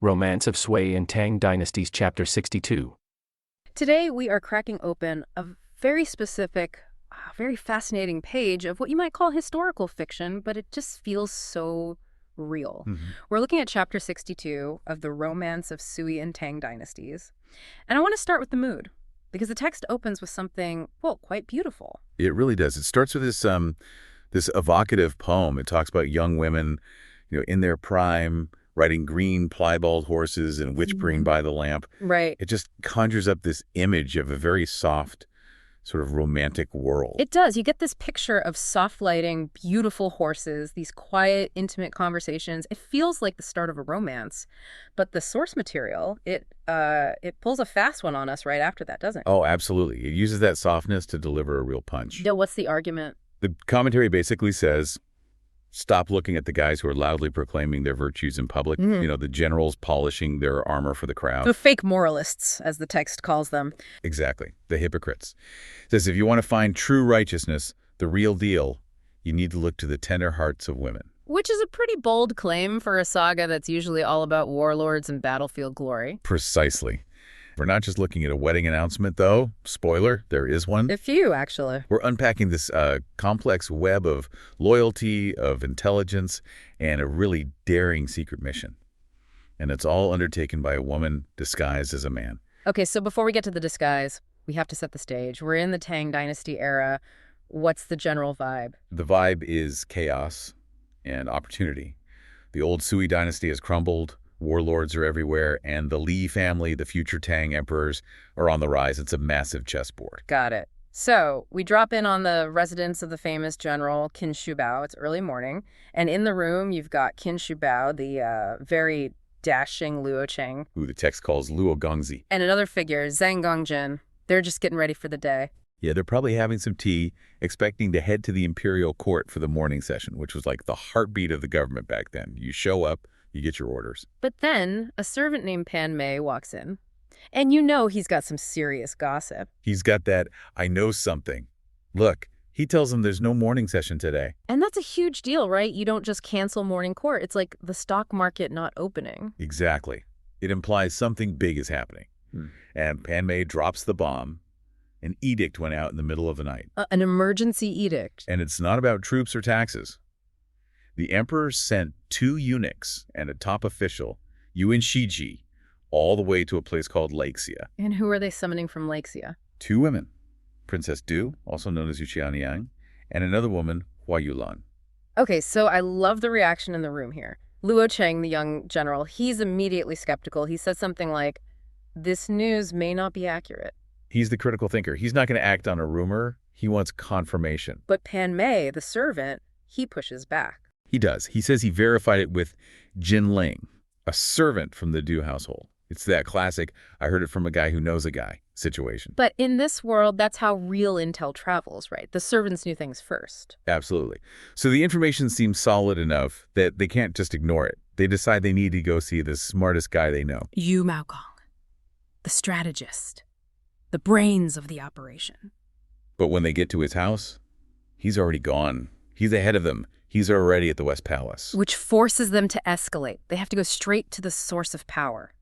Romance of Sui and Tang Dynasties, Chapter 62. Today we are cracking open a very specific, very fascinating page of what you might call historical fiction, but it just feels so real. We're looking at Chapter 62 of the Romance of Sui and Tang Dynasties. And I want to start with the mood, because the text opens with something, well, quite beautiful. It really does. It starts with this evocative poem. It talks about young women, in their prime, riding green piebald horses and whispering by the lamp. Right. It just conjures up this image of a very soft, sort of romantic world. It does. You get this picture of soft lighting, beautiful horses, these quiet, intimate conversations. It feels like the start of a romance. But the source material, it pulls a fast one on us right after that, doesn't it? Oh, absolutely. It uses that softness to deliver a real punch. Yeah, what's the argument? The commentary basically says, stop looking at the guys who are loudly proclaiming their virtues in public. The generals polishing their armor for the crowd. The fake moralists, as the text calls them. Exactly. The hypocrites. It says if you want to find true righteousness, the real deal, you need to look to the tender hearts of women. Which is a pretty bold claim for a saga that's usually all about warlords and battlefield glory. Precisely. We're not just looking at a wedding announcement, though. Spoiler, there is one. A few, actually. We're unpacking this complex web of loyalty, of intelligence, and a really daring secret mission. And it's all undertaken by a woman disguised as a man. Okay, so before we get to the disguise, we have to set the stage. We're in the Tang Dynasty era. What's the general vibe? The vibe is chaos and opportunity. The old Sui dynasty has crumbled. Warlords are everywhere, and the Li family, the future Tang emperors, are on the rise. It's a massive chessboard. Got it. So we drop in on the residence of the famous general Qin Shubao. It's early morning, and in the room you've got Qin Shubao, the very dashing Luo Cheng, Who the text calls Luo Gongzi. and another figure, Zhang Gongjin. They're just getting ready for the day. Yeah, they're probably having some tea, expecting to head to the Imperial court for the morning session, which was like the heartbeat of the government back then. You show up, you get your orders. But then a servant named Pan Mei walks in, and he's got some serious gossip. He's got that, I know something. Look, he tells them there's no morning session today. And that's a huge deal, right? You don't just cancel morning court. It's like the stock market not opening. Exactly. It implies something big is happening. And Pan Mei drops the bomb. An edict went out in the middle of the night. An emergency edict. And it's not about troops or taxes. The emperor sent 2 eunuchs and a top official, Yuan Shiji, all the way to a place called Laixia. And who are they summoning from Laixia? 2 women, Princess Du, also known as Yuqianyang, and another woman, Hua Yulan. Okay, so I love the reaction in the room here. Luo Cheng, the young general, he's immediately skeptical. He says something like, this news may not be accurate. He's the critical thinker. He's not going to act on a rumor. He wants confirmation. But Pan Mei, the servant, he pushes back. He does. He says he verified it with Jin Ling, a servant from the Du household. It's that classic, I heard it from a guy who knows a guy situation. But in this world, that's how real intel travels, right? The servants knew things first. Absolutely. So the information seems solid enough that they can't just ignore it. They decide they need to go see the smartest guy they know. Yu Maogong, the strategist, the brains of the operation. But when they get to his house, he's already gone. He's ahead of them. He's already at the West Palace. Which forces them to escalate. They have to go straight to the source of power.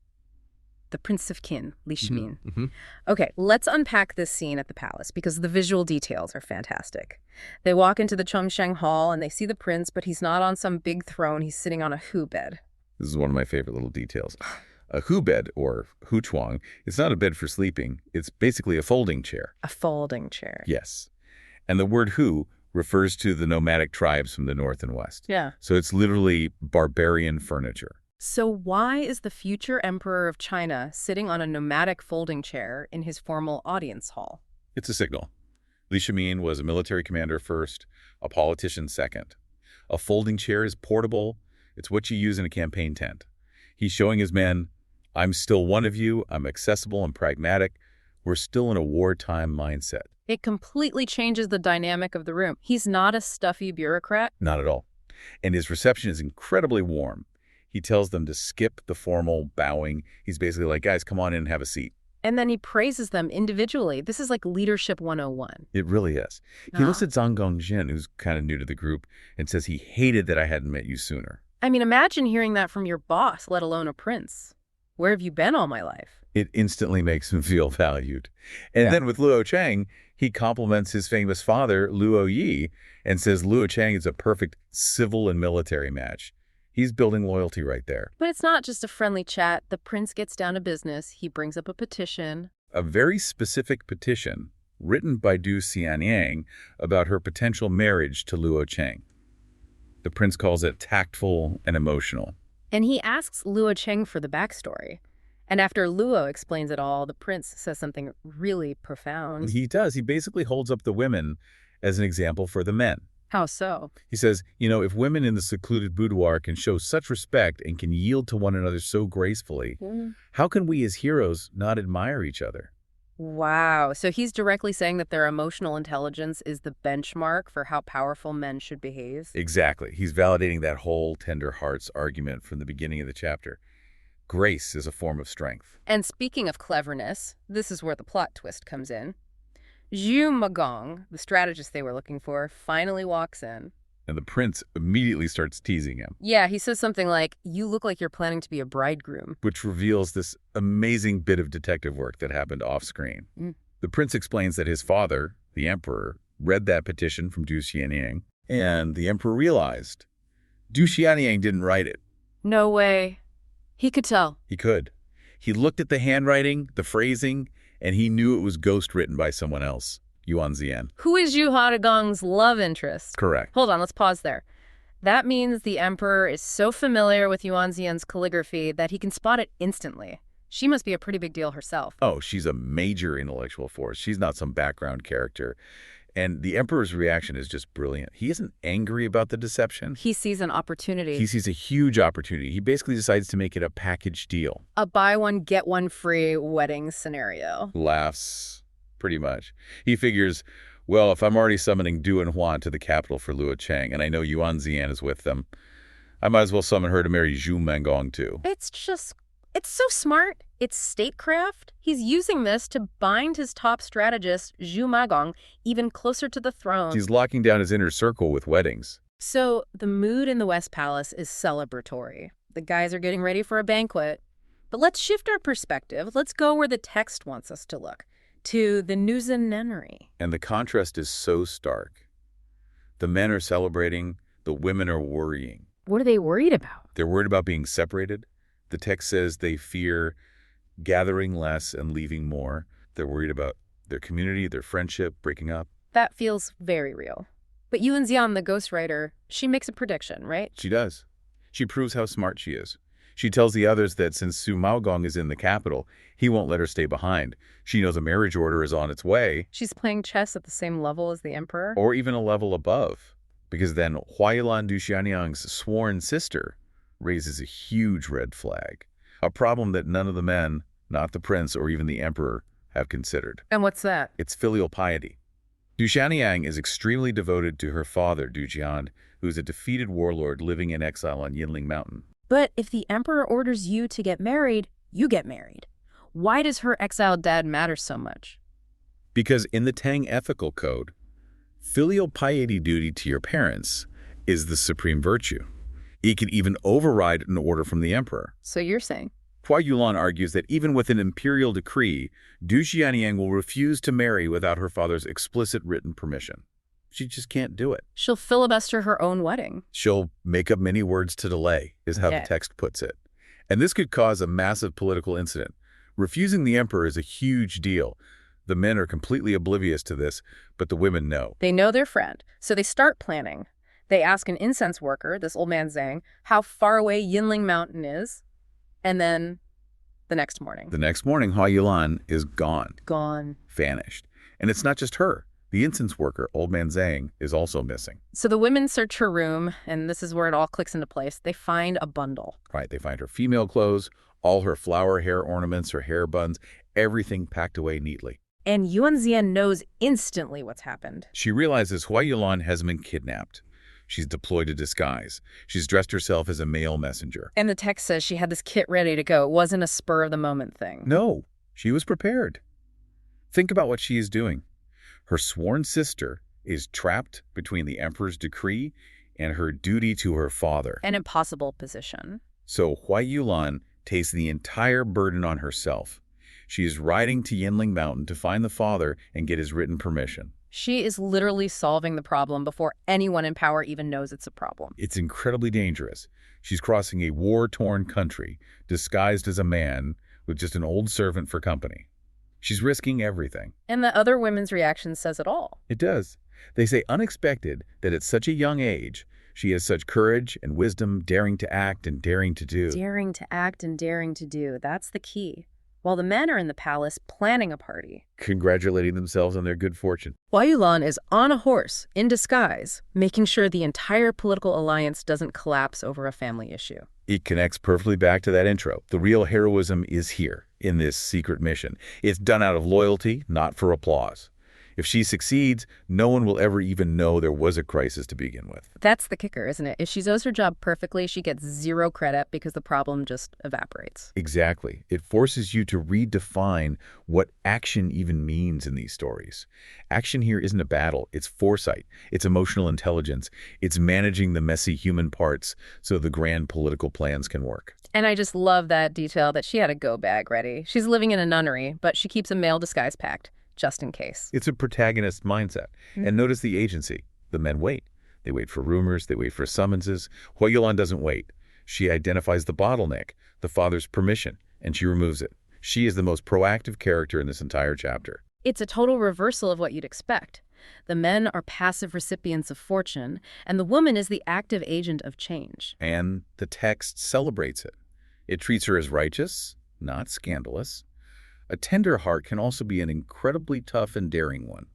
The Prince of Qin, Li Shimin. Okay, let's unpack this scene at the palace because the visual details are fantastic. They walk into the Chongsheng Hall and they see the prince, but he's not on some big throne. He's sitting on a hu bed. This is one of my favorite little details. A hu bed, or hu chuang, it's not a bed for sleeping. It's basically a folding chair. A folding chair. Yes. And the word hu refers to the nomadic tribes from the north and west. Yeah. So it's literally barbarian furniture. So why is the future emperor of China sitting on a nomadic folding chair in his formal audience hall? It's a signal. Li Shimin was a military commander first, a politician second. A folding chair is portable. It's what you use in a campaign tent. He's showing his men, I'm still one of you. I'm accessible and pragmatic. We're still in a wartime mindset. It completely changes the dynamic of the room. He's not a stuffy bureaucrat. Not at all. And his reception is incredibly warm. He tells them to skip the formal bowing. He's basically like, guys, come on in and have a seat. And then he praises them individually. This is like leadership 101. It really is. He looks at Zhang Gongjin, who's kind of new to the group, and says he hated that I hadn't met you sooner. I mean, imagine hearing that from your boss, let alone a prince. Where have you been all my life? It instantly makes him feel valued. And then with Luo Cheng, he compliments his famous father, Luo Yi, and says Luo Cheng is a perfect civil and military match. He's building loyalty right there. But it's not just a friendly chat. The prince gets down to business. He brings up a petition. A very specific petition written by Du Xianyang about her potential marriage to Luo Cheng. The prince calls it tactful and emotional. And he asks Luo Cheng for the backstory. And after Luo explains it all, the prince says something really profound. He does. He basically holds up the women as an example for the men. How so? He says, if women in the secluded boudoir can show such respect and can yield to one another so gracefully, how can we as heroes not admire each other? Wow. So he's directly saying that their emotional intelligence is the benchmark for how powerful men should behave? Exactly. He's validating that whole tender hearts argument from the beginning of the chapter. Grace is a form of strength. And speaking of cleverness, this is where the plot twist comes in. Zhu Magong, the strategist they were looking for, finally walks in. And the prince immediately starts teasing him. Yeah, he says something like, "You look like you're planning to be a bridegroom." Which reveals this amazing bit of detective work that happened off-screen. The prince explains that his father, the emperor, read that petition from Du Xianyang, and the emperor realized Du Xianyang didn't write it. No way. He could tell. He could. He looked at the handwriting, the phrasing, and he knew it was ghost-written by someone else, Yuan Ziyan. Who is Zhu Hadagong's love interest? Correct. Hold on, let's pause there. That means the emperor is so familiar with Yuan Ziyan's calligraphy that he can spot it instantly. She must be a pretty big deal herself. Oh, she's a major intellectual force. She's not some background character. And the emperor's reaction is just brilliant. He isn't angry about the deception. He sees an opportunity. He sees a huge opportunity. He basically decides to make it a package deal. A buy one, get one free wedding scenario. Laughs, pretty much. He figures, well, if I'm already summoning Du and Huan to the capital for Luo Cheng, and I know Yuan Ziyan is with them, I might as well summon her to marry Zhu Mengong too. It's so smart. It's statecraft. He's using this to bind his top strategist, Zhu Magong, even closer to the throne. He's locking down his inner circle with weddings. So the mood in the West Palace is celebratory. The guys are getting ready for a banquet. But let's shift our perspective. Let's go where the text wants us to look, to the Nuzhan Nunnery. And the contrast is so stark. The men are celebrating, the women are worrying. What are they worried about? They're worried about being separated. The text says they fear gathering less and leaving more. They're worried about their community, their friendship, breaking up. That feels very real. But Yuan Ziyan, the ghostwriter, she makes a prediction, right? She does. She proves how smart she is. She tells the others that since Su Maogong is in the capital, he won't let her stay behind. She knows a marriage order is on its way. She's playing chess at the same level as the emperor? Or even a level above. Because then Huailan Du Xianyang's sworn sister raises a huge red flag. A problem that none of the men, not the prince or even the emperor, have considered. And what's that? It's filial piety. Du Xianyang is extremely devoted to her father, Du Jian, who is a defeated warlord living in exile on Yinling Mountain. But if the emperor orders you to get married, you get married. Why does her exiled dad matter so much? Because in the Tang ethical code, filial piety duty to your parents is the supreme virtue. It can even override an order from the emperor. So you're saying? Hua Yulan argues that even with an imperial decree, Du Xianyang will refuse to marry without her father's explicit written permission. She just can't do it. She'll filibuster her own wedding. She'll make up many words to delay, is how the text puts it. And this could cause a massive political incident. Refusing the emperor is a huge deal. The men are completely oblivious to this, but the women know. They know their friend, so they start planning. They ask an incense worker, this old man Zhang, how far away Yinling Mountain is. And then the next morning. The next morning, Hua Yulan is gone. Gone. Vanished. And it's not just her. The incense worker, old man Zhang, is also missing. So the women search her room, and this is where it all clicks into place. They find a bundle. Right. They find her female clothes, all her flower hair ornaments, her hair buns, everything packed away neatly. And Yuan Ziyan knows instantly what's happened. She realizes Hua Yulan has been kidnapped. She's deployed a disguise. She's dressed herself as a male messenger. And the text says she had this kit ready to go. It wasn't a spur-of-the-moment thing. No, she was prepared. Think about what she is doing. Her sworn sister is trapped between the emperor's decree and her duty to her father. An impossible position. So Huai Yulan takes the entire burden on herself. She is riding to Yinling Mountain to find the father and get his written permission. She is literally solving the problem before anyone in power even knows it's a problem. It's incredibly dangerous. She's crossing a war-torn country, disguised as a man, with just an old servant for company. She's risking everything. And the other women's reaction says it all. It does. They say unexpected that at such a young age, she has such courage and wisdom, daring to act and daring to do. Daring to act and daring to do. That's the key. While the men are in the palace planning a party. Congratulating themselves on their good fortune. Huai Yulan is on a horse, in disguise, making sure the entire political alliance doesn't collapse over a family issue. It connects perfectly back to that intro. The real heroism is here, in this secret mission. It's done out of loyalty, not for applause. If she succeeds, no one will ever even know there was a crisis to begin with. That's the kicker, isn't it? If she does her job perfectly, she gets zero credit because the problem just evaporates. Exactly. It forces you to redefine what action even means in these stories. Action here isn't a battle. It's foresight. It's emotional intelligence. It's managing the messy human parts so the grand political plans can work. And I just love that detail that she had a go bag ready. She's living in a nunnery, but she keeps a male disguise pact, just in case. It's a protagonist mindset. And notice the agency. The men wait. They wait for rumors. They wait for summonses. Huai Yulan doesn't wait. She identifies the bottleneck, the father's permission, and she removes it. She is the most proactive character in this entire chapter. It's a total reversal of what you'd expect. The men are passive recipients of fortune, and the woman is the active agent of change. And the text celebrates it. It treats her as righteous, not scandalous. A tender heart can also be an incredibly tough and daring one.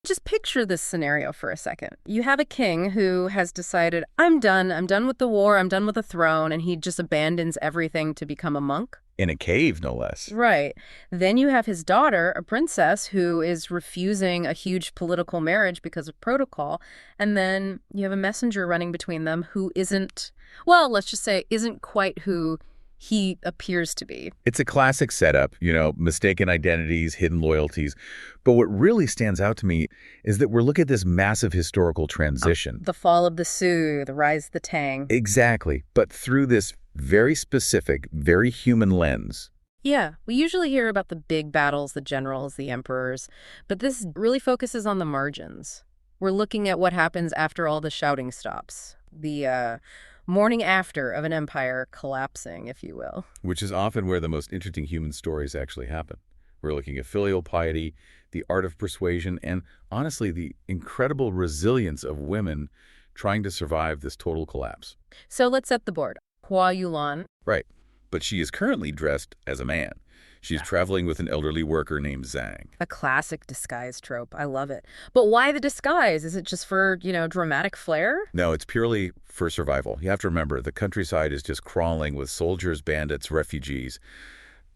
Just picture this scenario for a second. You have a king who has decided, I'm done with the war, I'm done with the throne, and he just abandons everything to become a monk. In a cave, no less. Right. Then you have his daughter, a princess, who is refusing a huge political marriage because of protocol. And then you have a messenger running between them who isn't, well, let's just say, isn't quite who he appears to be. It's a classic setup, mistaken identities, hidden loyalties. But what really stands out to me is that we're looking at this massive historical transition. The fall of the Sioux, the rise of the Tang. Exactly. But through this very specific, very human lens. Yeah, we usually hear about the big battles, the generals, the emperors, but this really focuses on the margins. We're looking at what happens after all the shouting stops. The morning after of an empire collapsing, if you will. Which is often where the most interesting human stories actually happen. We're looking at filial piety, the art of persuasion, and honestly, the incredible resilience of women trying to survive this total collapse. So let's set the board. Huai Yulan. Right. But she is currently dressed as a man. She's traveling with an elderly worker named Zhang. A classic disguise trope. I love it. But why the disguise? Is it just for, dramatic flair? No, it's purely for survival. You have to remember, the countryside is just crawling with soldiers, bandits, refugees.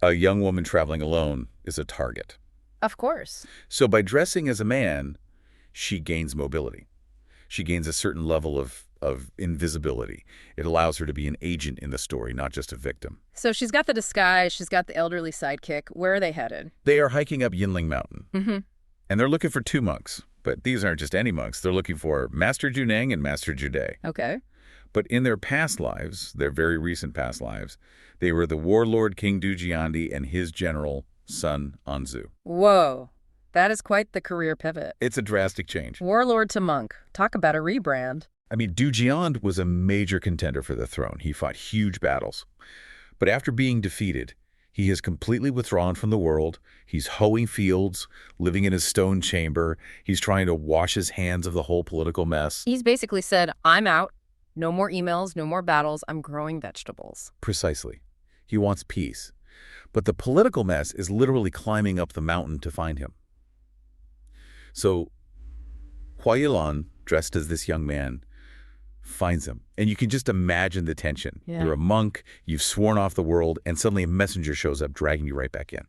A young woman traveling alone is a target. Of course. So by dressing as a man, she gains mobility. She gains a certain level of invisibility. It allows her to be an agent in the story, not just a victim. So she's got the disguise, she's got the elderly sidekick. Where are they headed? They are hiking up Yinling Mountain. Mm-hmm. And they're looking for 2 monks. But these aren't just any monks. They're looking for Master Juneng and Master Jude. Okay. But in their past lives, their very recent past lives, they were the warlord King Dujiandi and his general, Sun Anzu. Whoa. That is quite the career pivot. It's a drastic change. Warlord to monk. Talk about a rebrand. I mean, Dujiand was a major contender for the throne. He fought huge battles. But after being defeated, he has completely withdrawn from the world. He's hoeing fields, living in his stone chamber. He's trying to wash his hands of the whole political mess. He's basically said, I'm out. No more emails, no more battles. I'm growing vegetables. Precisely. He wants peace. But the political mess is literally climbing up the mountain to find him. So Huai Yulan, dressed as this young man, finds him. And you can just imagine the tension. Yeah. You're a monk, you've sworn off the world, and suddenly a messenger shows up dragging you right back in.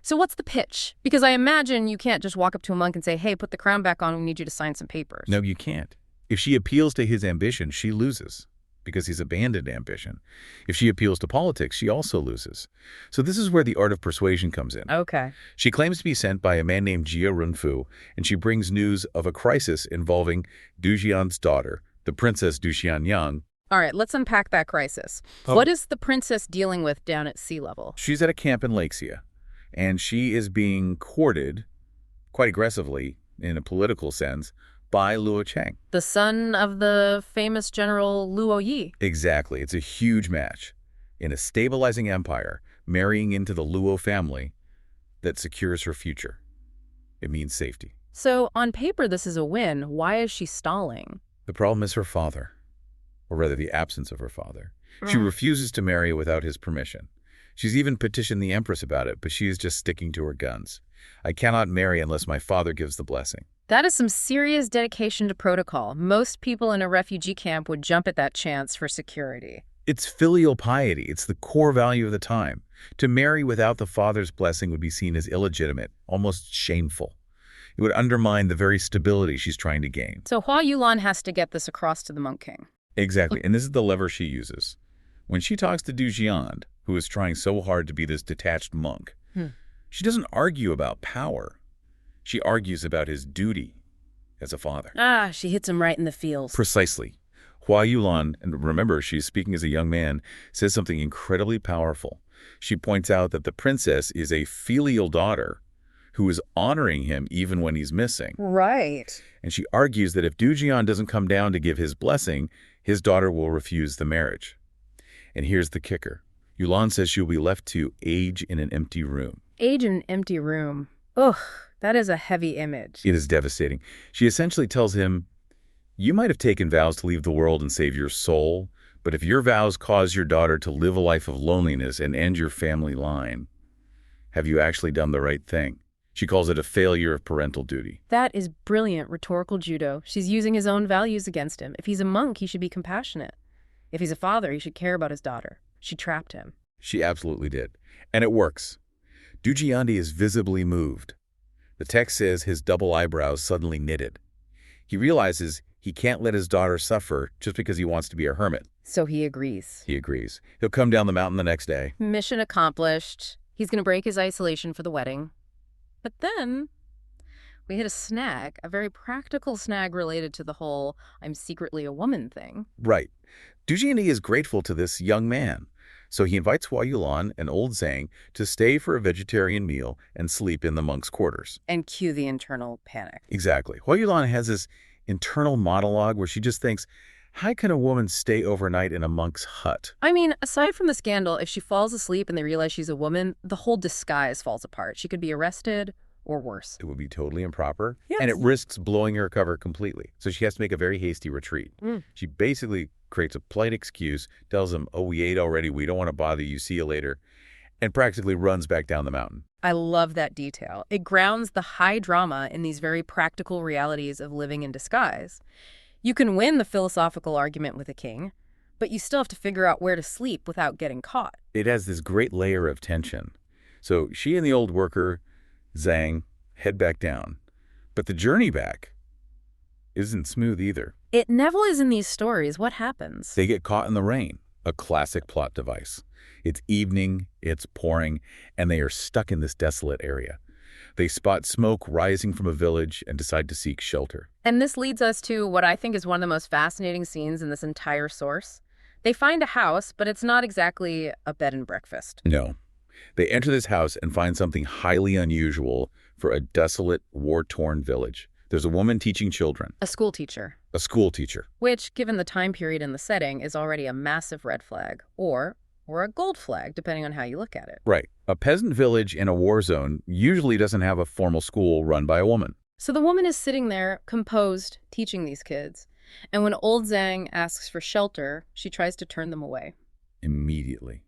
So what's the pitch? Because I imagine you can't just walk up to a monk and say, hey, put the crown back on, we need you to sign some papers. No, you can't. If she appeals to his ambition, she loses because he's abandoned ambition. If she appeals to politics, she also loses. So this is where the art of persuasion comes in. Okay. She claims to be sent by a man named Jia Runfu, and she brings news of a crisis involving Dujian's daughter, the Princess Duxianyang. All right, let's unpack that crisis. Oh. What is the princess dealing with down at sea level? She's at a camp in Lakesia, and she is being courted quite aggressively, in a political sense, by Luo Cheng. The son of the famous general Luo Yi. Exactly. It's a huge match. In a stabilizing empire, marrying into the Luo family that secures her future. It means safety. So, on paper, this is a win. Why is she stalling? The problem is her father, or rather the absence of her father. She refuses to marry without his permission. She's even petitioned the Empress about it, but she is just sticking to her guns. I cannot marry unless my father gives the blessing. That is some serious dedication to protocol. Most people in a refugee camp would jump at that chance for security. It's filial piety. It's the core value of the time. To marry without the father's blessing would be seen as illegitimate, almost shameful. It would undermine the very stability she's trying to gain. So Hua Yulan has to get this across to the Monk King. Exactly, and this is the lever she uses. When she talks to Du Jian, who is trying so hard to be this detached monk, she doesn't argue about power. She argues about his duty as a father. Ah, she hits him right in the feels. Precisely. Hua Yulan, and remember, she's speaking as a young man, says something incredibly powerful. She points out that the princess is a filial daughter who is honoring him even when he's missing. Right. And she argues that if Du Jian doesn't come down to give his blessing, his daughter will refuse the marriage. And here's the kicker. Yulan says she'll be left to age in an empty room. Age in an empty room. Ugh, that is a heavy image. It is devastating. She essentially tells him, you might have taken vows to leave the world and save your soul, but if your vows cause your daughter to live a life of loneliness and end your family line, have you actually done the right thing? She calls it a failure of parental duty. That is brilliant rhetorical judo. She's using his own values against him. If he's a monk, he should be compassionate. If he's a father, he should care about his daughter. She trapped him. She absolutely did. And it works. Du Jiandi is visibly moved. The text says his double eyebrows suddenly knitted. He realizes he can't let his daughter suffer just because he wants to be a hermit. So he agrees. He agrees. He'll come down the mountain the next day. Mission accomplished. He's going to break his isolation for the wedding. But then we hit a snag, a very practical snag related to the whole I'm secretly a woman thing. Right. Du Jiandi is grateful to this young man. So he invites Hua Yulan and old Zhang to stay for a vegetarian meal and sleep in the monk's quarters. And cue the internal panic. Exactly. Hua Yulan has this internal monologue where she just thinks, how can a woman stay overnight in a monk's hut? I mean, aside from the scandal, if she falls asleep and they realize she's a woman, the whole disguise falls apart. She could be arrested or worse. It would be totally improper, Yes. and it risks blowing her cover completely. So she has to make a very hasty retreat. She basically creates a polite excuse, tells him, oh, we ate already, we don't want to bother you, see you later, and practically runs back down the mountain. I love that detail. It grounds the high drama in these very practical realities of living in disguise. You can win the philosophical argument with a king, but you still have to figure out where to sleep without getting caught. It has this great layer of tension. So she and the old worker, Zhang, head back down. But the journey back isn't smooth either. It never is in these stories. What happens? They get caught in the rain, a classic plot device. It's evening, it's pouring, and they are stuck in this desolate area. They spot smoke rising from a village and decide to seek shelter. And this leads us to what I think is one of the most fascinating scenes in this entire source. They find a house, but it's not exactly a bed and breakfast. No. They enter this house and find something highly unusual for a desolate, war-torn village. There's a woman teaching children. A school teacher. A school teacher. Which, given the time period and the setting, is already a massive red flag. Or a gold flag, depending on how you look at it. Right. A peasant village in a war zone usually doesn't have a formal school run by a woman. So the woman is sitting there, composed, teaching these kids. And when old Zhang asks for shelter, she tries to turn them away. Immediately.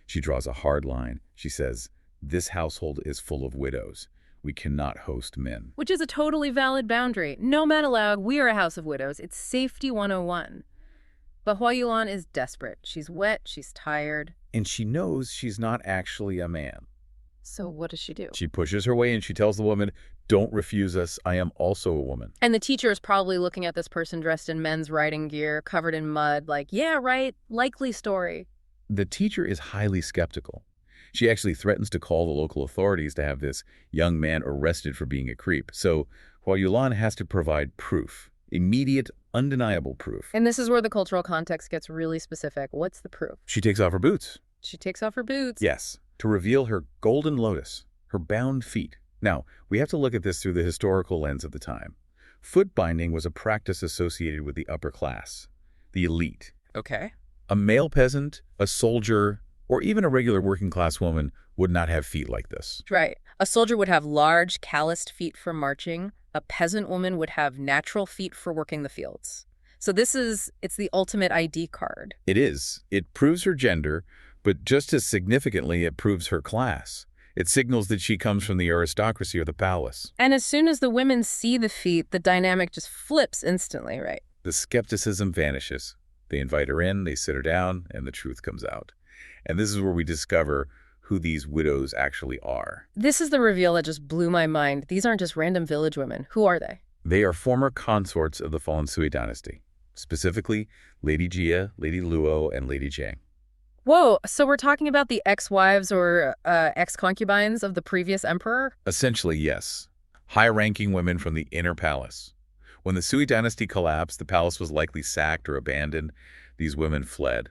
She draws a hard line. She says, this household is full of widows. We cannot host men. Which is a totally valid boundary. No men allowed. We are a house of widows. It's safety 101. But Hua Yulan is desperate. She's wet. She's tired. And she knows she's not actually a man. So what does she do? She pushes her way in. She tells the woman, don't refuse us. I am also a woman. And the teacher is probably looking at this person dressed in men's riding gear, covered in mud, like, yeah, right, likely story. The teacher is highly skeptical. She actually threatens to call the local authorities to have this young man arrested for being a creep. So Hua Yulan has to provide proof. Immediate, undeniable proof. And this is where the cultural context gets really specific. What's the proof? She takes off her boots. She takes off her boots. Yes, to reveal her golden lotus, her bound feet. Now, we have to look at this through the historical lens of the time. Foot binding was a practice associated with the upper class, the elite. Okay. A male peasant, a soldier, or even a regular working class woman would not have feet like this. Right. A soldier would have large, calloused feet for marching. A peasant woman would have natural feet for working the fields. So it's the ultimate ID card. It is. It proves her gender, but just as significantly, it proves her class. It signals that she comes from the aristocracy or the palace. And as soon as the women see the feet, the dynamic just flips instantly, right? The skepticism vanishes. They invite her in, they sit her down, and the truth comes out. And this is where we discover who these widows actually are. This is the reveal that just blew my mind. These aren't just random village women. Who are they? They are former consorts of the fallen Sui dynasty, specifically Lady Jia, Lady Luo, and Lady Jiang. Whoa, so we're talking about the ex-wives or ex-concubines of the previous emperor? Essentially, yes. High-ranking women from the inner palace. When the Sui dynasty collapsed, the palace was likely sacked or abandoned. These women fled.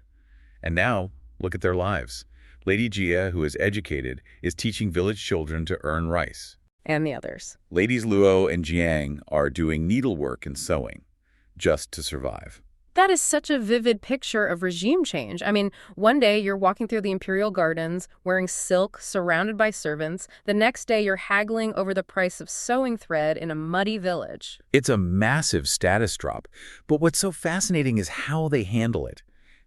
And now, look at their lives. Lady Jia, who is educated, is teaching village children to earn rice. And the others. Ladies Luo and Jiang are doing needlework and sewing, just to survive. That is such a vivid picture of regime change. I mean, one day you're walking through the Imperial Gardens wearing silk, surrounded by servants. The next day you're haggling over the price of sewing thread in a muddy village. It's a massive status drop. But what's so fascinating is how they handle it.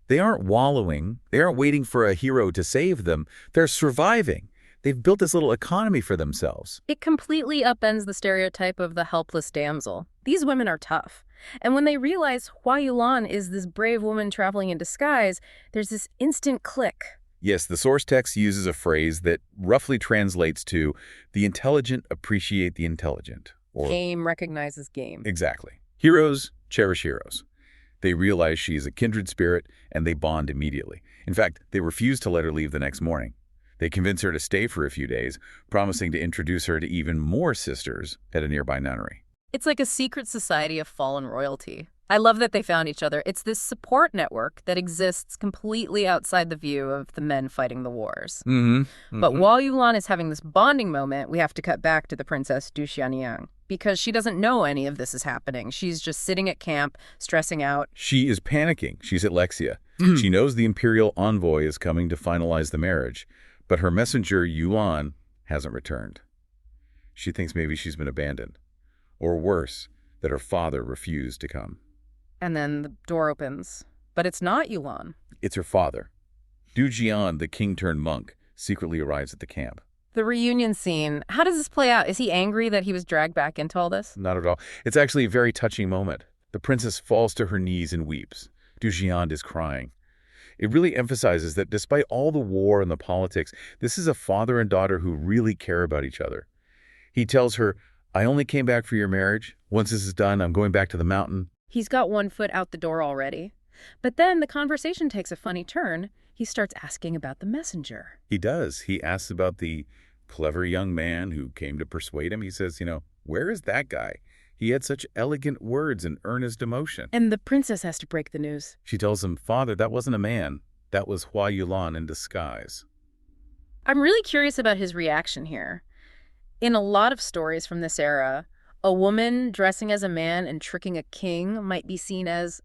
They aren't wallowing. They aren't waiting for a hero to save them. They're surviving. They've built this little economy for themselves. It completely upends the stereotype of the helpless damsel. These women are tough. And when they realize Hua Yulan is this brave woman traveling in disguise, there's this instant click. Yes, the source text uses a phrase that roughly translates to the intelligent appreciate the intelligent. Or Game recognizes game. Exactly. Heroes cherish heroes. They realize she is a kindred spirit, and they bond immediately. In fact, they refuse to let her leave the next morning. They convince her to stay for a few days, promising to introduce her to even more sisters at a nearby nunnery. It's like a secret society of fallen royalty. I love that they found each other. It's this support network that exists completely outside the view of the men fighting the wars. But while Yulan is having this bonding moment, we have to cut back to the Princess Du Xianyang, because she doesn't know any of this is happening. She's just sitting at camp, stressing out. She is panicking. She's at Lexia. She knows the imperial envoy is coming to finalize the marriage, but her messenger, Yulan, hasn't returned. She thinks maybe she's been abandoned. Or worse, that her father refused to come. And then the door opens. But it's not Yulan. It's her father. Du Jian, the king-turned-monk, secretly arrives at the camp. The reunion scene, how does this play out? Is he angry that he was dragged back into all this? Not at all. It's actually a very touching moment. The princess falls to her knees and weeps. Du Jian is crying. It really emphasizes that despite all the war and the politics, this is a father and daughter who really care about each other. He tells her, I only came back for your marriage. Once this is done, I'm going back to the mountain. He's got one foot out the door already. But then the conversation takes a funny turn. He starts asking about the messenger. He does. He asks about the clever young man who came to persuade him. He says, where is that guy? He had such elegant words and earnest emotion. And the princess has to break the news. She tells him, Father, that wasn't a man. That was Hua Yulan in disguise. I'm really curious about his reaction here. In a lot of stories from this era, a woman dressing as a man and tricking a king might be seen as,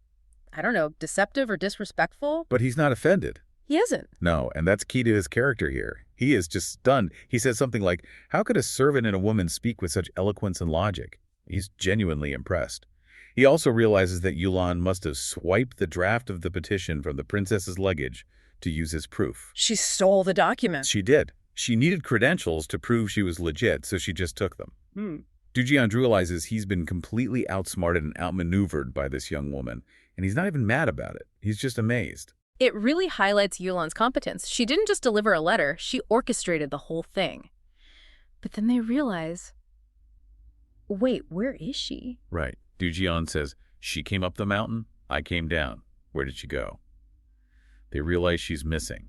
I don't know, deceptive or disrespectful. But he's not offended. He isn't. No, and that's key to his character here. He is just stunned. He says something like, how could a servant and a woman speak with such eloquence and logic? He's genuinely impressed. He also realizes that Yulan must have swiped the draft of the petition from the princess's luggage to use as proof. She stole the document. She did. She needed credentials to prove she was legit, so she just took them. Du Jian realizes he's been completely outsmarted and outmaneuvered by this young woman, and he's not even mad about it. He's just amazed. It really highlights Yulan's competence. She didn't just deliver a letter, she orchestrated the whole thing. But then they realize, wait, where is she? Right. Du Jian says, she came up the mountain, I came down. Where did she go? They realize she's missing.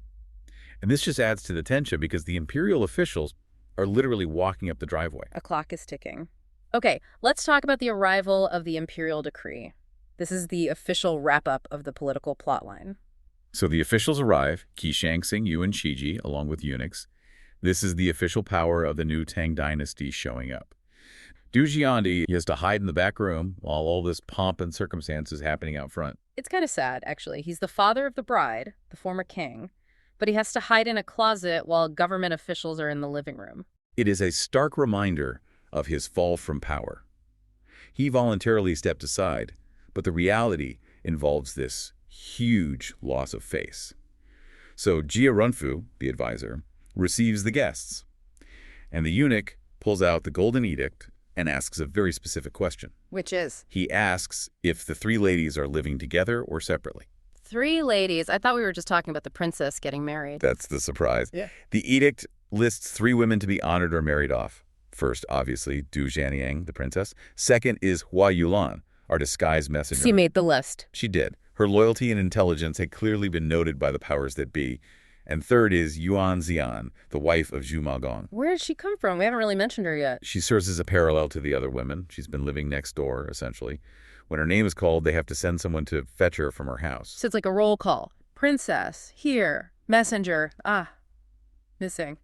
And this just adds to the tension because the imperial officials are literally walking up the driveway. A clock is ticking. Okay, let's talk about the arrival of the imperial decree. This is the official wrap-up of the political plotline. So the officials arrive, Qi Shangxing, Yuan Shiji, along with eunuchs. This is the official power of the new Tang dynasty showing up. Du Jiandi has to hide in the back room while all this pomp and circumstance is happening out front. It's kind of sad, actually. He's the father of the bride, the former king, but he has to hide in a closet while government officials are in the living room. It is a stark reminder of his fall from power. He voluntarily stepped aside, but the reality involves this huge loss of face. So Jia Runfu, the advisor, receives the guests, and the eunuch pulls out the golden edict and asks a very specific question. Which is? He asks if the three ladies are living together or separately. 3 ladies. I thought we were just talking about the princess getting married. That's the surprise. Yeah. The edict lists 3 women to be honored or married off. First, obviously, Du Jianyang, the princess. Second is Hua Yulan, our disguised messenger. She made the list. She did. Her loyalty and intelligence had clearly been noted by the powers that be. And third is Yuan Xian, the wife of Zhu Maogong. Where did she come from? We haven't really mentioned her yet. She serves as a parallel to the other women. She's been living next door, essentially. When her name is called, they have to send someone to fetch her from her house. So it's like a roll call. Princess, here. Messenger, missing.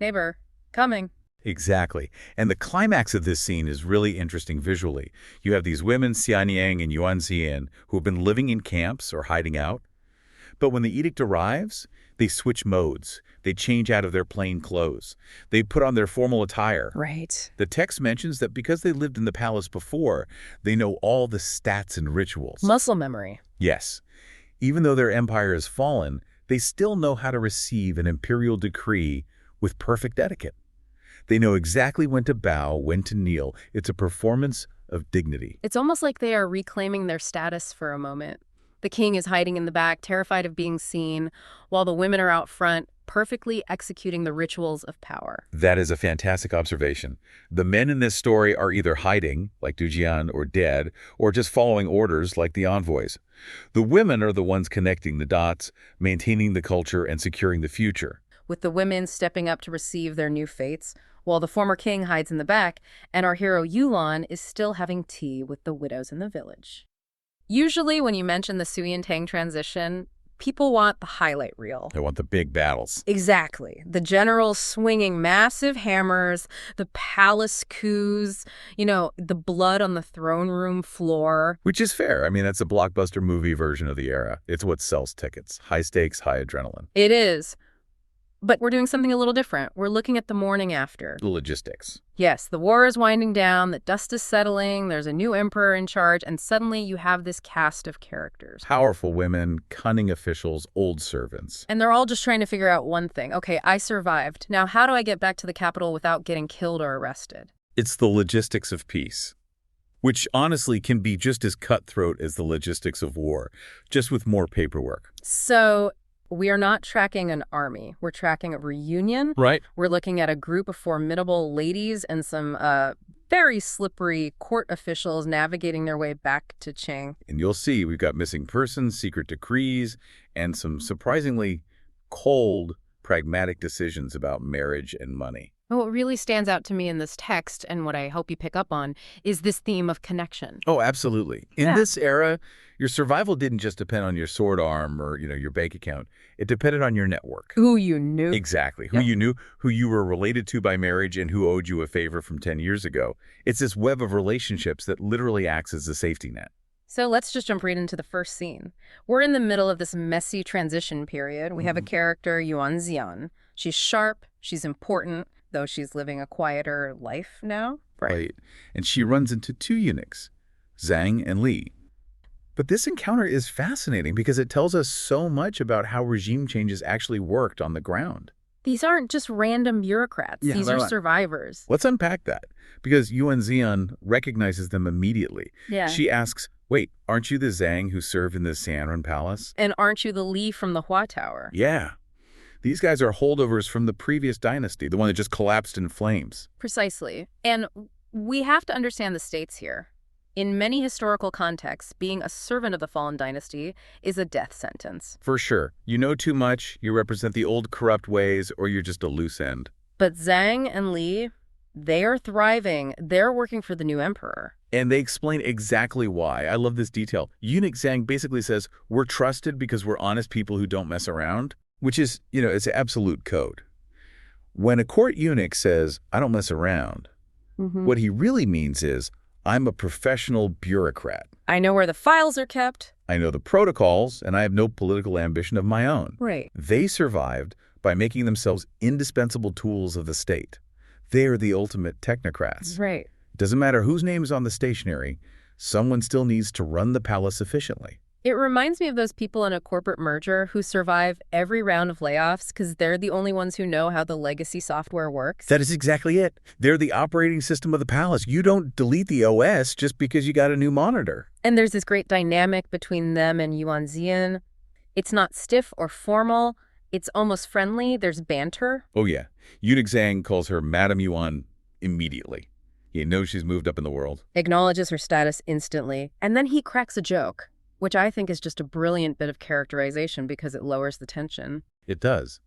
Neighbor, coming. Exactly. And the climax of this scene is really interesting visually. You have these women, Xianyang and Yuan Xian, who have been living in camps or hiding out. But when the edict arrives, they switch modes. They change out of their plain clothes. They put on their formal attire. Right. The text mentions that because they lived in the palace before, they know all the stats and rituals. Muscle memory. Yes. Even though their empire has fallen, they still know how to receive an imperial decree with perfect etiquette. They know exactly when to bow, when to kneel. It's a performance of dignity. It's almost like they are reclaiming their status for a moment. The king is hiding in the back, terrified of being seen, while the women are out front, perfectly executing the rituals of power. That is a fantastic observation. The men in this story are either hiding, like Du Jian, or dead, or just following orders, like the envoys. The women are the ones connecting the dots, maintaining the culture, and securing the future. With the women stepping up to receive their new fates, while the former king hides in the back, and our hero Yulan is still having tea with the widows in the village. Usually when you mention the Sui and Tang transition, people want the highlight reel. They want the big battles. Exactly. The generals swinging massive hammers, the palace coups, the blood on the throne room floor. Which is fair. I mean, that's a blockbuster movie version of the era. It's what sells tickets. High stakes, high adrenaline. It is. But we're doing something a little different. We're looking at the morning after. The logistics. Yes, the war is winding down, the dust is settling, there's a new emperor in charge, and suddenly you have this cast of characters. Powerful women, cunning officials, old servants. And they're all just trying to figure out one thing. Okay, I survived. Now how do I get back to the capital without getting killed or arrested? It's the logistics of peace, which honestly can be just as cutthroat as the logistics of war, just with more paperwork. So we are not tracking an army. We're tracking a reunion. Right. We're looking at a group of formidable ladies and some very slippery court officials navigating their way back to Qing. And you'll see we've got missing persons, secret decrees, and some surprisingly cold, pragmatic decisions about marriage and money. What really stands out to me in this text, and what I hope you pick up on, is this theme of connection. Oh, absolutely. In this era, your survival didn't just depend on your sword arm or, your bank account. It depended on your network. Who you knew. Exactly. Who you knew, who you were related to by marriage, and who owed you a favor from 10 years ago. It's this web of relationships that literally acts as a safety net. So let's just jump right into the first scene. We're in the middle of this messy transition period. We have a character, Yuan Xian. She's sharp, she's important, though she's living a quieter life now. Right. And she runs into 2 eunuchs, Zhang and Li. But this encounter is fascinating because it tells us so much about how regime changes actually worked on the ground. These aren't just random bureaucrats. These are survivors. Let's unpack that, because Yuan Xian recognizes them immediately. Yeah. She asks, wait, aren't you the Zhang who served in the Sanren Palace? And aren't you the Li from the Hua Tower? Yeah. These guys are holdovers from the previous dynasty, the one that just collapsed in flames. Precisely. And we have to understand the stakes here. In many historical contexts, being a servant of the fallen dynasty is a death sentence. For sure. You know too much, you represent the old corrupt ways, or you're just a loose end. But Zhang and Li, They are thriving. They're working for the new emperor. And they explain exactly why. I love this detail. Eunuch Zhang basically says, we're trusted because we're honest people who don't mess around, which is, it's absolute code. When a court eunuch says, I don't mess around, what he really means is, I'm a professional bureaucrat. I know where the files are kept. I know the protocols, and I have no political ambition of my own. Right. They survived by making themselves indispensable tools of the state. They are the ultimate technocrats. Right. Doesn't matter whose name is on the stationery, someone still needs to run the palace efficiently. It reminds me of those people in a corporate merger who survive every round of layoffs because they're the only ones who know how the legacy software works. That is exactly it. They're the operating system of the palace. You don't delete the OS just because you got a new monitor. And there's this great dynamic between them and Yuan Ziyan. It's not stiff or formal. It's almost friendly. There's banter. Oh, yeah. Eunuch Zhang calls her Madame Yuan immediately. He knows she's moved up in the world. Acknowledges her status instantly. And then he cracks a joke, which I think is just a brilliant bit of characterization because it lowers the tension. It does.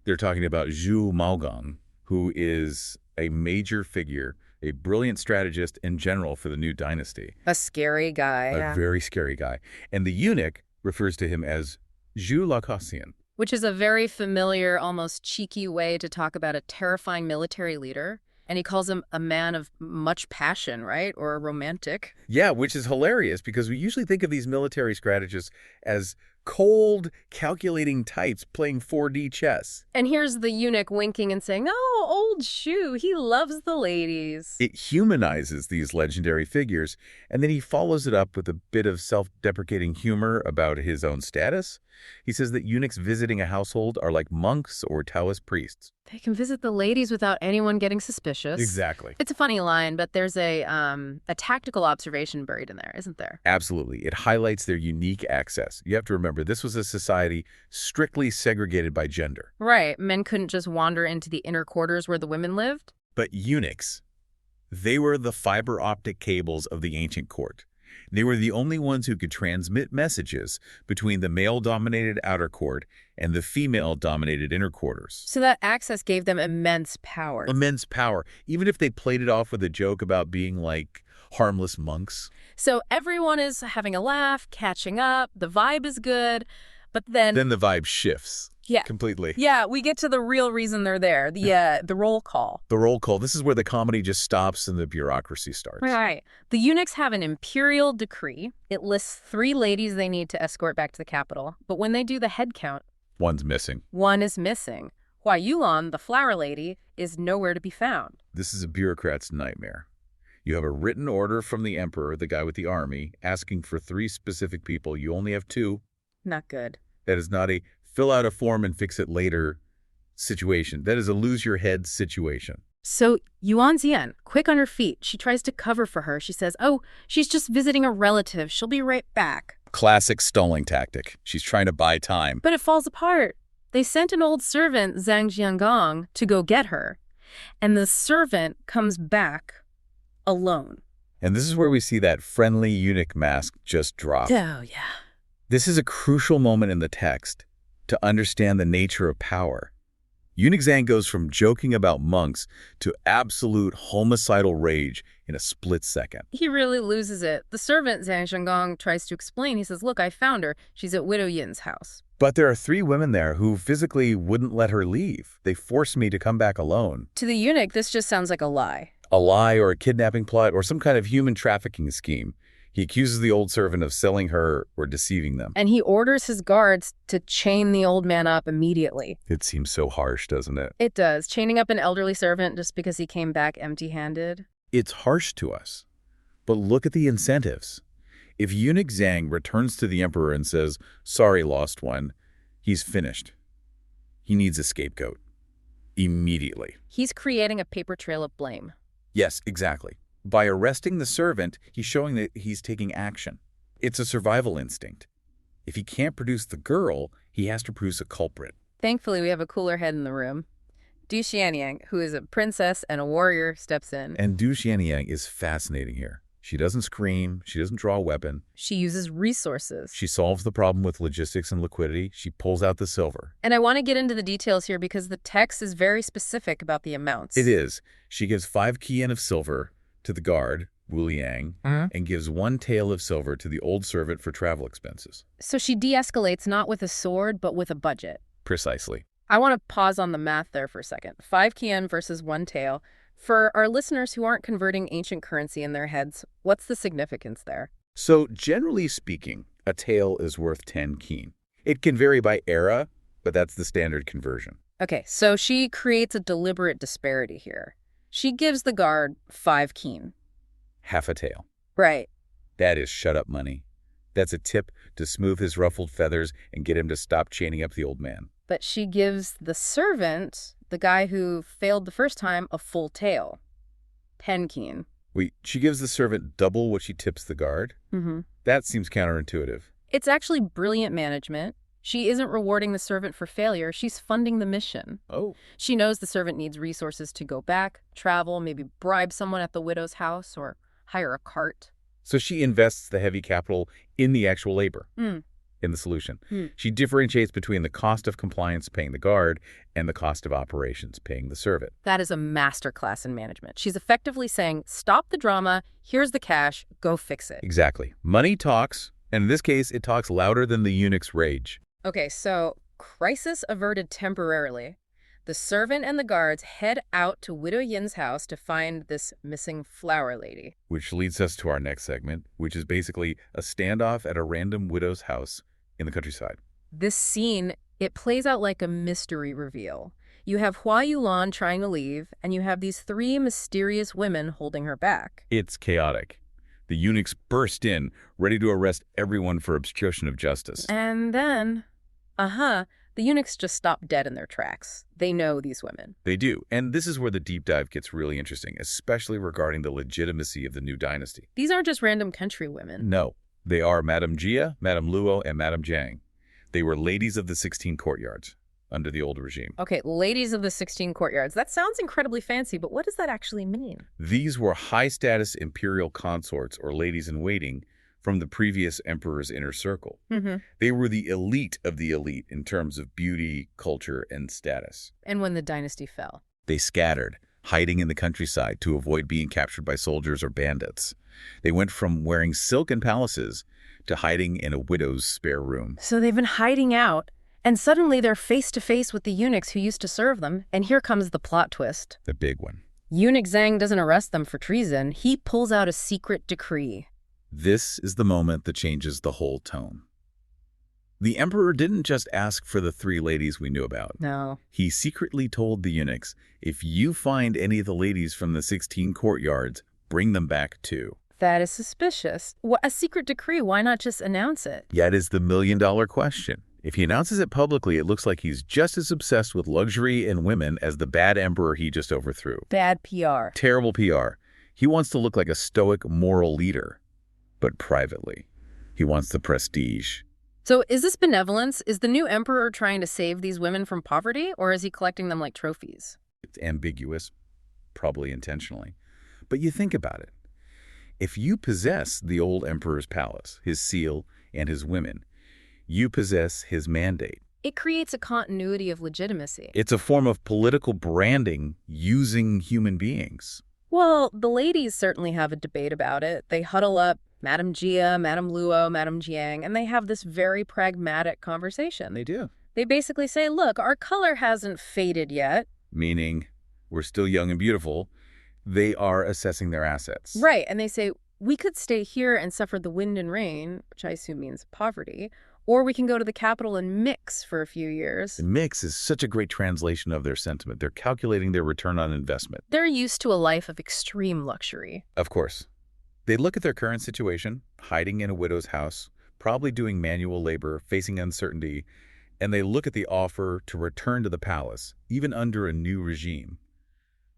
They're talking about Zhu Maogong, who is a major figure, a brilliant strategist and general for the new dynasty. A scary guy. A very scary guy. And the eunuch refers to him as Zhu Lacossian. Which is a very familiar, almost cheeky way to talk about a terrifying military leader. And he calls him a man of much passion, right? Or a romantic. Yeah, which is hilarious because we usually think of these military strategists as cold, calculating types playing 4D chess. And here's the eunuch winking and saying, oh, old Shu, he loves the ladies. It humanizes these legendary figures, and then he follows it up with a bit of self-deprecating humor about his own status. He says that eunuchs visiting a household are like monks or Taoist priests. They can visit the ladies without anyone getting suspicious. Exactly. It's a funny line, but there's a tactical observation buried in there, isn't there? Absolutely. It highlights their unique access. You have to remember, this was a society strictly segregated by gender. Right. Men couldn't just wander into the inner quarters where the women lived. But eunuchs, they were the fiber optic cables of the ancient court. They were the only ones who could transmit messages between the male-dominated outer court and the female-dominated inner quarters. So that access gave them immense power. Immense power, even if they played it off with a joke about being like harmless monks. So everyone is having a laugh, catching up, the vibe is good, but then the vibe shifts. Yeah. Completely. Yeah, we get to the real reason they're there, the roll call. The roll call. This is where the comedy just stops and the bureaucracy starts. Right. The eunuchs have an imperial decree. It lists 3 ladies they need to escort back to the capital. But when they do the head count, one's missing. One is missing. Hua Yulan, the flower lady, is nowhere to be found. This is a bureaucrat's nightmare. You have a written order from the emperor, the guy with the army, asking for 3 specific people. You only have 2. Not good. That is not a fill out a form and fix it later situation. That is a lose your head situation. So Yuan Ziyan, quick on her feet, she tries to cover for her. She says, oh, she's just visiting a relative. She'll be right back. Classic stalling tactic. She's trying to buy time. But it falls apart. They sent an old servant, Zhang Jiangong, to go get her. And the servant comes back alone. And this is where we see that friendly eunuch mask just drop. Oh, yeah. This is a crucial moment in the text to understand the nature of power. Eunuch Zhang goes from joking about monks to absolute homicidal rage in a split second. He really loses it. The servant, Zhang Jiangong, tries to explain. He says, look, I found her. She's at Widow Yin's house. But there are 3 women there who physically wouldn't let her leave. They forced me to come back alone. To the eunuch, this just sounds like a lie. A lie or a kidnapping plot or some kind of human trafficking scheme. He accuses the old servant of selling her or deceiving them. And he orders his guards to chain the old man up immediately. It seems so harsh, doesn't it? It does. Chaining up an elderly servant just because he came back empty-handed. It's harsh to us. But look at the incentives. If Eunuch Zhang returns to the emperor and says, sorry, lost one, he's finished. He needs a scapegoat. Immediately. He's creating a paper trail of blame. Yes, exactly. By arresting the servant, he's showing that he's taking action. It's a survival instinct. If he can't produce the girl, he has to produce a culprit. Thankfully, we have a cooler head in the room. Du Xianyang, who is a princess and a warrior, steps in. And Du Xianyang is fascinating here. She doesn't scream. She doesn't draw a weapon. She uses resources. She solves the problem with logistics and liquidity. She pulls out the silver. And I want to get into the details here because the text is very specific about the amounts. It is. She gives 5 kien of silver to the guard, Wu Liang, and gives 1 tael of silver to the old servant for travel expenses. So she de-escalates not with a sword, but with a budget. Precisely. I want to pause on the math there for a second. 5 kien versus 1 tael. For our listeners who aren't converting ancient currency in their heads, what's the significance there? So generally speaking, a tael is worth 10 kien. It can vary by era, but that's the standard conversion. Okay, so she creates a deliberate disparity here. She gives the guard 5 kien. Half a tael. Right. That is shut-up money. That's a tip to smooth his ruffled feathers and get him to stop chaining up the old man. But she gives the servant, the guy who failed the first time, a full tael. 10 kien. Wait, she gives the servant double what she tips the guard? That seems counterintuitive. It's actually brilliant management. She isn't rewarding the servant for failure. She's funding the mission. Oh. She knows the servant needs resources to go back, travel, maybe bribe someone at the widow's house or hire a cart. So she invests the heavy capital in the actual labor, in the solution. She differentiates between the cost of compliance paying the guard and the cost of operations paying the servant. That is a masterclass in management. She's effectively saying, stop the drama, here's the cash, go fix it. Exactly. Money talks, and in this case, it talks louder than the eunuch's rage. Okay, so crisis averted temporarily. The servant and the guards head out to Widow Yin's house to find this missing flower lady. Which leads us to our next segment, which is basically a standoff at a random widow's house in the countryside. This scene, it plays out like a mystery reveal. You have Hua Yulan trying to leave, and you have these 3 mysterious women holding her back. It's chaotic. The eunuchs burst in, ready to arrest everyone for obstruction of justice. And then, the eunuchs just stop dead in their tracks. They know these women. They do. And this is where the deep dive gets really interesting, especially regarding the legitimacy of the new dynasty. These aren't just random country women. No. They are Madame Jia, Madame Luo, and Madame Jiang. They were ladies of the 16 courtyards under the old regime. Okay, ladies of the 16 courtyards. That sounds incredibly fancy, but what does that actually mean? These were high-status imperial consorts or ladies-in-waiting from the previous emperor's inner circle. They were the elite of the elite in terms of beauty, culture, and status. And when the dynasty fell? They scattered, hiding in the countryside to avoid being captured by soldiers or bandits. They went from wearing silken palaces to hiding in a widow's spare room. So they've been hiding out, and suddenly they're face to face with the eunuchs who used to serve them, and here comes the plot twist. The big one. Eunuch Zhang doesn't arrest them for treason. He pulls out a secret decree. This is the moment that changes the whole tone. The emperor didn't just ask for the 3 ladies we knew about. No. He secretly told the eunuchs, if you find any of the ladies from the 16 courtyards, bring them back too. That is suspicious. What, a secret decree? Why not just announce it? Yet is the million-dollar question. If he announces it publicly, it looks like he's just as obsessed with luxury and women as the bad emperor he just overthrew. Bad PR. Terrible PR. He wants to look like a stoic moral leader, but privately. He wants the prestige. So is this benevolence? Is the new emperor trying to save these women from poverty, or is he collecting them like trophies? It's ambiguous, probably intentionally. But you think about it. If you possess the old emperor's palace, his seal, and his women, you possess his mandate. It creates a continuity of legitimacy. It's a form of political branding using human beings. Well, the ladies certainly have a debate about it. They huddle up, Madame Jia, Madame Luo, Madame Jiang, and they have this very pragmatic conversation. They do. They basically say, look, our color hasn't faded yet. Meaning, we're still young and beautiful. They are assessing their assets. Right, and they say, we could stay here and suffer the wind and rain, which I assume means poverty, or we can go to the capital and mix for a few years. The mix is such a great translation of their sentiment. They're calculating their return on investment. They're used to a life of extreme luxury. Of course. They look at their current situation, hiding in a widow's house, probably doing manual labor, facing uncertainty, and they look at the offer to return to the palace, even under a new regime.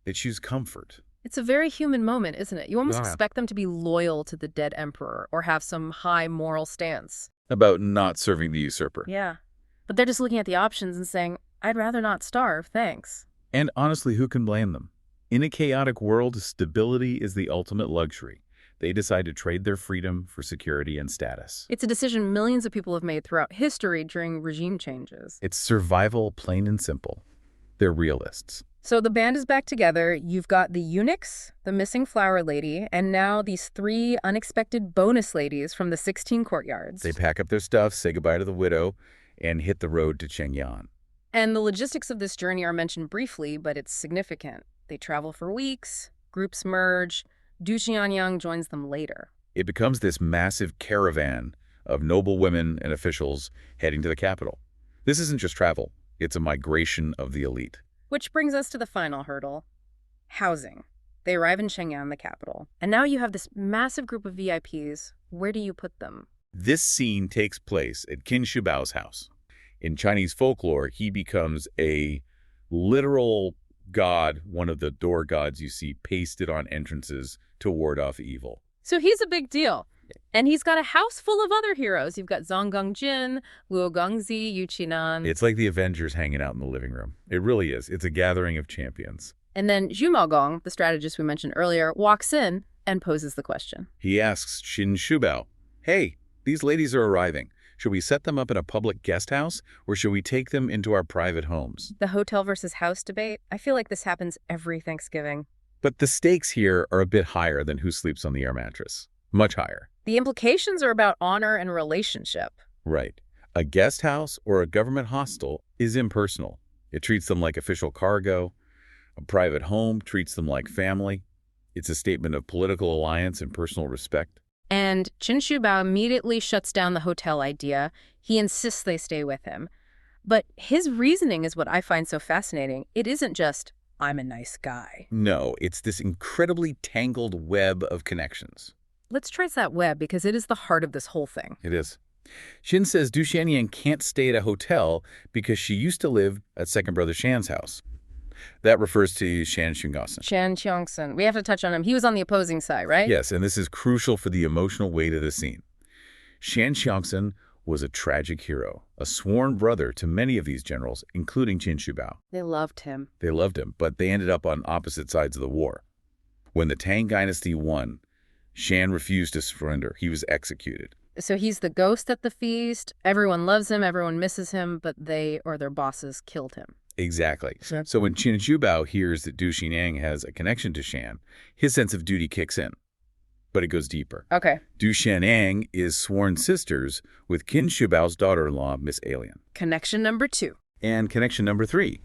They choose comfort. It's a very human moment, isn't it? You almost expect them to be loyal to the dead emperor or have some high moral stance. About not serving the usurper. Yeah. But they're just looking at the options and saying, I'd rather not starve, thanks. And honestly, who can blame them? In a chaotic world, stability is the ultimate luxury. They decide to trade their freedom for security and status. It's a decision millions of people have made throughout history during regime changes. It's survival, plain and simple. They're realists. So the band is back together. You've got the eunuchs, the missing flower lady, and now these 3 unexpected bonus ladies from the 16 courtyards. They pack up their stuff, say goodbye to the widow, and hit the road to Chengyan. And the logistics of this journey are mentioned briefly, but it's significant. They travel for weeks, groups merge, Du Xianyang joins them later. It becomes this massive caravan of noble women and officials heading to the capital. This isn't just travel. It's a migration of the elite. Which brings us to the final hurdle, housing. They arrive in Shenyang, the capital. And now you have this massive group of VIPs. Where do you put them? This scene takes place at Qin Shi Bao's house. In Chinese folklore, he becomes a literal god, one of the door gods you see pasted on entrances to ward off evil. So he's a big deal. And he's got a house full of other heroes. You've got Zhang Gangjin, Luo Gongzi, Yu Qinan. It's like the Avengers hanging out in the living room. It really is. It's a gathering of champions. And then Zhu Maogong, the strategist we mentioned earlier, walks in and poses the question. He asks Qin Shubao, "Hey, these ladies are arriving. Should we set them up in a public guest house, or should we take them into our private homes?" The hotel versus house debate. I feel like this happens every Thanksgiving. But the stakes here are a bit higher than who sleeps on the air mattress. Much higher. The implications are about honor and relationship. Right. A guest house or a government hostel is impersonal. It treats them like official cargo. A private home treats them like family. It's a statement of political alliance and personal respect. And Qin Shubao immediately shuts down the hotel idea. He insists they stay with him. But his reasoning is what I find so fascinating. It isn't just, I'm a nice guy. No, it's this incredibly tangled web of connections. Let's trace that web because it is the heart of this whole thing. It is. Xin says Du Xianyang can't stay at a hotel because she used to live at second brother Shan's house. That refers to Shan Xungaosen. Shan Qiongsen. We have to touch on him. He was on the opposing side, right? Yes, and this is crucial for the emotional weight of the scene. Shan Qiongsen was a tragic hero, a sworn brother to many of these generals, including Qin Shubao. They loved him. They loved him, but they ended up on opposite sides of the war. When the Tang Dynasty won, Shan refused to surrender. He was executed. So he's the ghost at the feast. Everyone loves him. Everyone misses him, but they or their bosses killed him. Exactly. So when Qin Shubao hears that Du Xianyang has a connection to Shan, his sense of duty kicks in. But it goes deeper. Okay. Du Xianyang is sworn sisters with Qin Shubao's daughter-in-law, Miss Alien. Connection number 2. And connection number 3.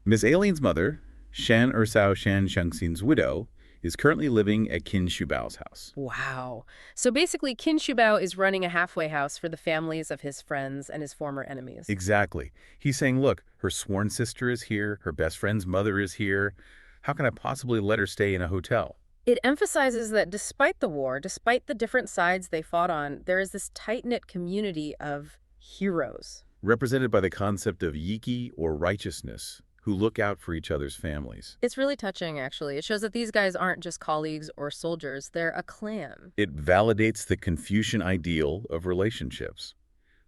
Miss Alien's mother, Shan Ersao Shan Shangxin's widow, is currently living at Qin Shubao's house. Wow. So basically, Qin Shubao is running a halfway house for the families of his friends and his former enemies. Exactly. He's saying, look, her sworn sister is here, her best friend's mother is here. How can I possibly let her stay in a hotel? It emphasizes that despite the war, despite the different sides they fought on, there is this tight-knit community of heroes. Represented by the concept of yiki, or righteousness, who look out for each other's families. It's really touching, actually. It shows that these guys aren't just colleagues or soldiers. They're a clan. It validates the Confucian ideal of relationships.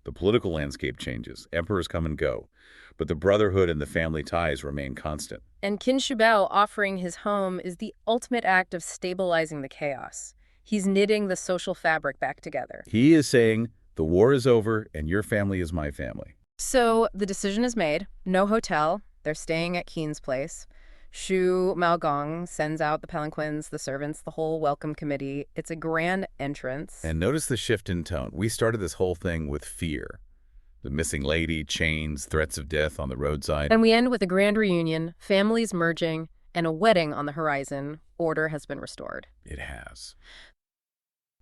The political landscape changes. Emperors come and go. But the brotherhood and the family ties remain constant. And Qin Shubao offering his home is the ultimate act of stabilizing the chaos. He's knitting the social fabric back together. He is saying, the war is over and your family is my family. So the decision is made. No hotel. They're staying at Qin's place. Zhu Maogong sends out the palanquins, the servants, the whole welcome committee. It's a grand entrance. And notice the shift in tone. We started this whole thing with fear. The missing lady, chains, threats of death on the roadside. And we end with a grand reunion, families merging, and a wedding on the horizon. Order has been restored. It has.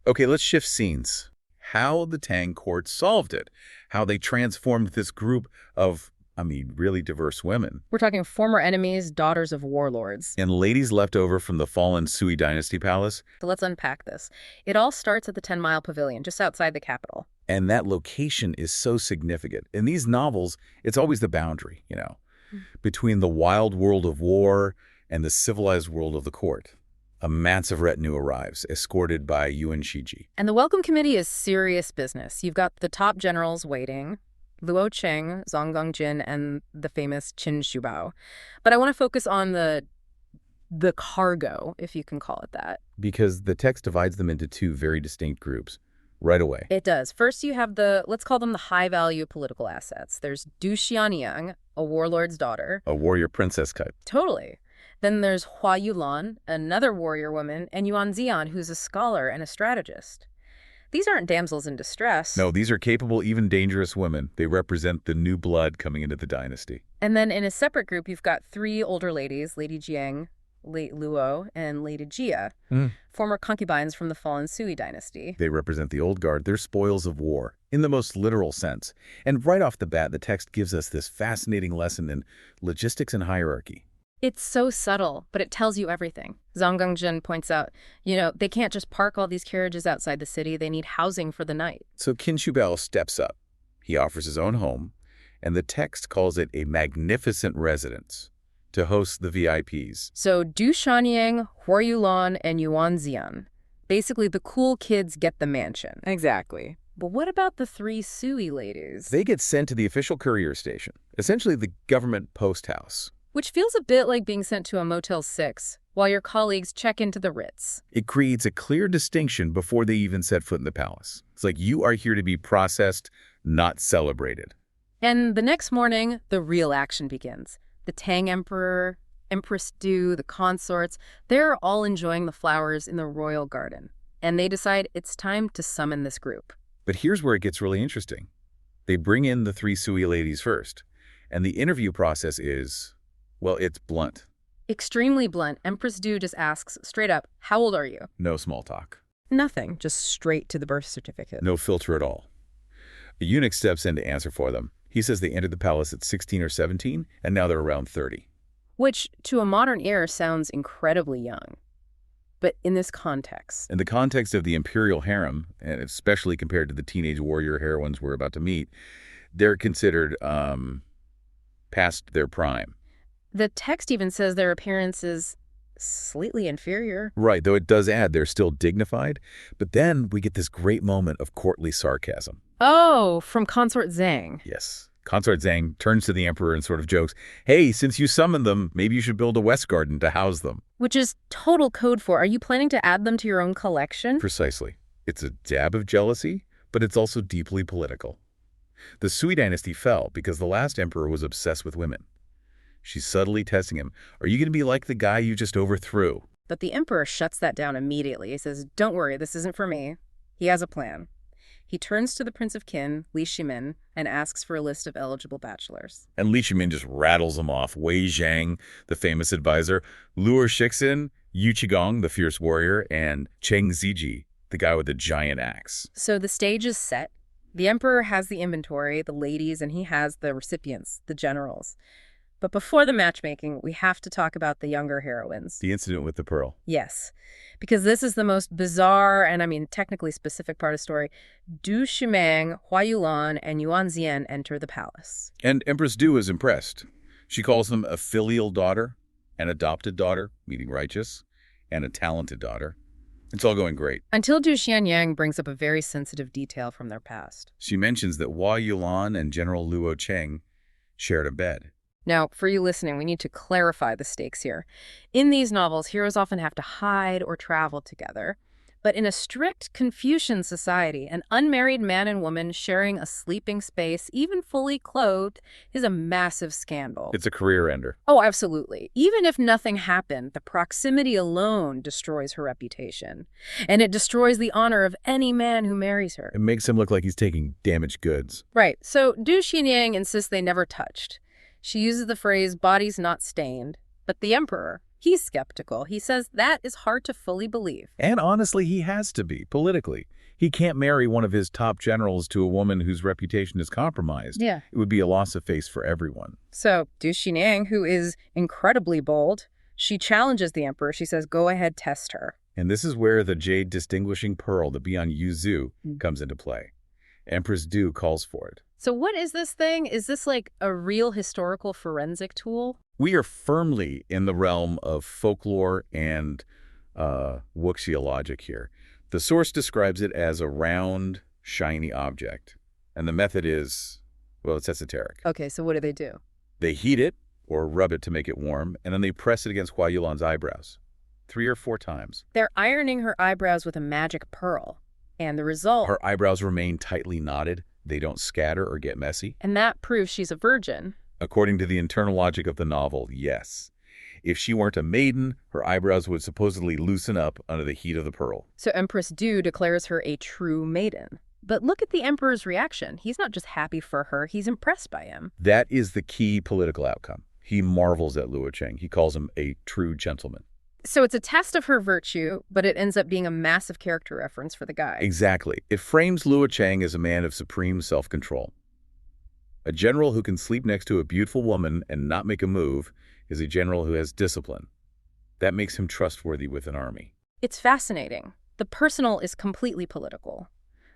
Okay, let's shift scenes. How the Tang court solved it. How they transformed this group of, really diverse women. We're talking former enemies, daughters of warlords. And ladies left over from the fallen Sui dynasty palace. So let's unpack this. It all starts at the 10-mile pavilion, just outside the capital. And that location is so significant. In these novels, it's always the boundary, between the wild world of war and the civilized world of the court. A massive retinue arrives, escorted by Yuan Shiji. And the welcome committee is serious business. You've got the top generals waiting, Luo Cheng, Zhang Gangjin, and the famous Qin Shubao. But I want to focus on the cargo, if you can call it that. because the text divides them into two very distinct groups right away. It does. First, you have let's call them the high-value political assets. There's Du Xianyang, a warlord's daughter. A warrior princess type. Totally. Then there's Hua Yulan, another warrior woman, and Yuan Zian, who's a scholar and a strategist. These aren't damsels in distress. No, these are capable, even dangerous women. They represent the new blood coming into the dynasty. And then in a separate group, you've got three older ladies, Lady Jiang, Lady Luo, and Lady Jia, former concubines from the fallen Sui dynasty. They represent the old guard. They're spoils of war, in the most literal sense. And right off the bat, the text gives us this fascinating lesson in logistics and hierarchy. It's so subtle, but it tells you everything. Zhang Gongzhen points out, they can't just park all these carriages outside the city. They need housing for the night. So Qin Shi Bao steps up. He offers his own home, and the text calls it a magnificent residence to host the VIPs. So Du Xianyang, Hua Yulan, and Yuan Zian. Basically, the cool kids get the mansion. Exactly. But what about the three Sui ladies? They get sent to the official courier station, essentially the government post house. Which feels a bit like being sent to a Motel 6 while your colleagues check into the Ritz. It creates a clear distinction before they even set foot in the palace. It's like you are here to be processed, not celebrated. And the next morning, the real action begins. The Tang Emperor, Empress Du, the consorts, they're all enjoying the flowers in the royal garden. And they decide it's time to summon this group. But here's where it gets really interesting. They bring in the three Sui ladies first. And the interview process is, well, it's blunt. Extremely blunt. Empress Du just asks straight up, how old are you? No small talk. Nothing, just straight to the birth certificate. No filter at all. A eunuch steps in to answer for them. He says they entered the palace at 16 or 17, and now they're around 30. Which, to a modern ear, sounds incredibly young. But in this context. In the context of the Emperial harem, and especially compared to the teenage warrior heroines we're about to meet, they're considered past their prime. The text even says their appearance is slightly inferior. Right, though it does add they're still dignified. But then we get this great moment of courtly sarcasm. Oh, from Consort Zhang. Yes. Consort Zhang turns to the emperor and sort of jokes, hey, since you summoned them, maybe you should build a West Garden to house them. Which is total code for, are you planning to add them to your own collection? Precisely. It's a dab of jealousy, but it's also deeply political. The Sui dynasty fell because the last emperor was obsessed with women. She's subtly testing him. Are you going to be like the guy you just overthrew? But the emperor shuts that down immediately. He says, don't worry, this isn't for me. He has a plan. He turns to the Prince of Qin, Li Shimin, and asks for a list of eligible bachelors. And Li Shimin just rattles them off. Wei Zhang, the famous advisor, Luo Shixin, Yu Qigong, the fierce warrior, and Cheng Ziji, the guy with the giant axe. So the stage is set. The emperor has the inventory, the ladies, and he has the recipients, the generals. But before the matchmaking, we have to talk about the younger heroines. The incident with the pearl. Yes, because this is the most bizarre and, technically specific part of the story. Du Shimang, Hua Yulan, and Yuan Zian enter the palace. And Empress Du is impressed. She calls them a filial daughter, an adopted daughter, meaning righteous, and a talented daughter. It's all going great. Until Du Xianyang brings up a very sensitive detail from their past. She mentions that Hua Yulan and General Luo Cheng shared a bed. Now, for you listening, we need to clarify the stakes here. In these novels, heroes often have to hide or travel together. But in a strict Confucian society, an unmarried man and woman sharing a sleeping space, even fully clothed, is a massive scandal. It's a career ender. Oh, absolutely. Even if nothing happened, the proximity alone destroys her reputation. And it destroys the honor of any man who marries her. It makes him look like he's taking damaged goods. Right. So Du Xianyang insists they never touched. She uses the phrase, bodies not stained. But the emperor, he's skeptical. He says that is hard to fully believe. And honestly, he has to be, politically. He can't marry one of his top generals to a woman whose reputation is compromised. Yeah. It would be a loss of face for everyone. So Du Xianyang, who is incredibly bold, she challenges the emperor. She says, go ahead, test her. And this is where the jade distinguishing pearl, the Bian Yuzu, comes into play. Empress Du calls for it. So what is this thing? Is this like a real historical forensic tool? We are firmly in the realm of folklore and wuxia logic here. The source describes it as a round, shiny object. And the method is, well, it's esoteric. Okay, so what do? They heat it or rub it to make it warm, and then they press it against Hua Yulan's eyebrows. 3 or 4 times. They're ironing her eyebrows with a magic pearl. And the result... Her eyebrows remain tightly knotted. They don't scatter or get messy. And that proves she's a virgin. According to the internal logic of the novel, yes. If she weren't a maiden, her eyebrows would supposedly loosen up under the heat of the pearl. So Empress Du declares her a true maiden. But look at the emperor's reaction. He's not just happy for her, he's impressed by him. That is the key political outcome. He marvels at Luo Cheng. He calls him a true gentleman. So it's a test of her virtue, but it ends up being a massive character reference for the guy. Exactly. It frames Luo Cheng as a man of supreme self-control. A general who can sleep next to a beautiful woman and not make a move is a general who has discipline. That makes him trustworthy with an army. It's fascinating. The personal is completely political.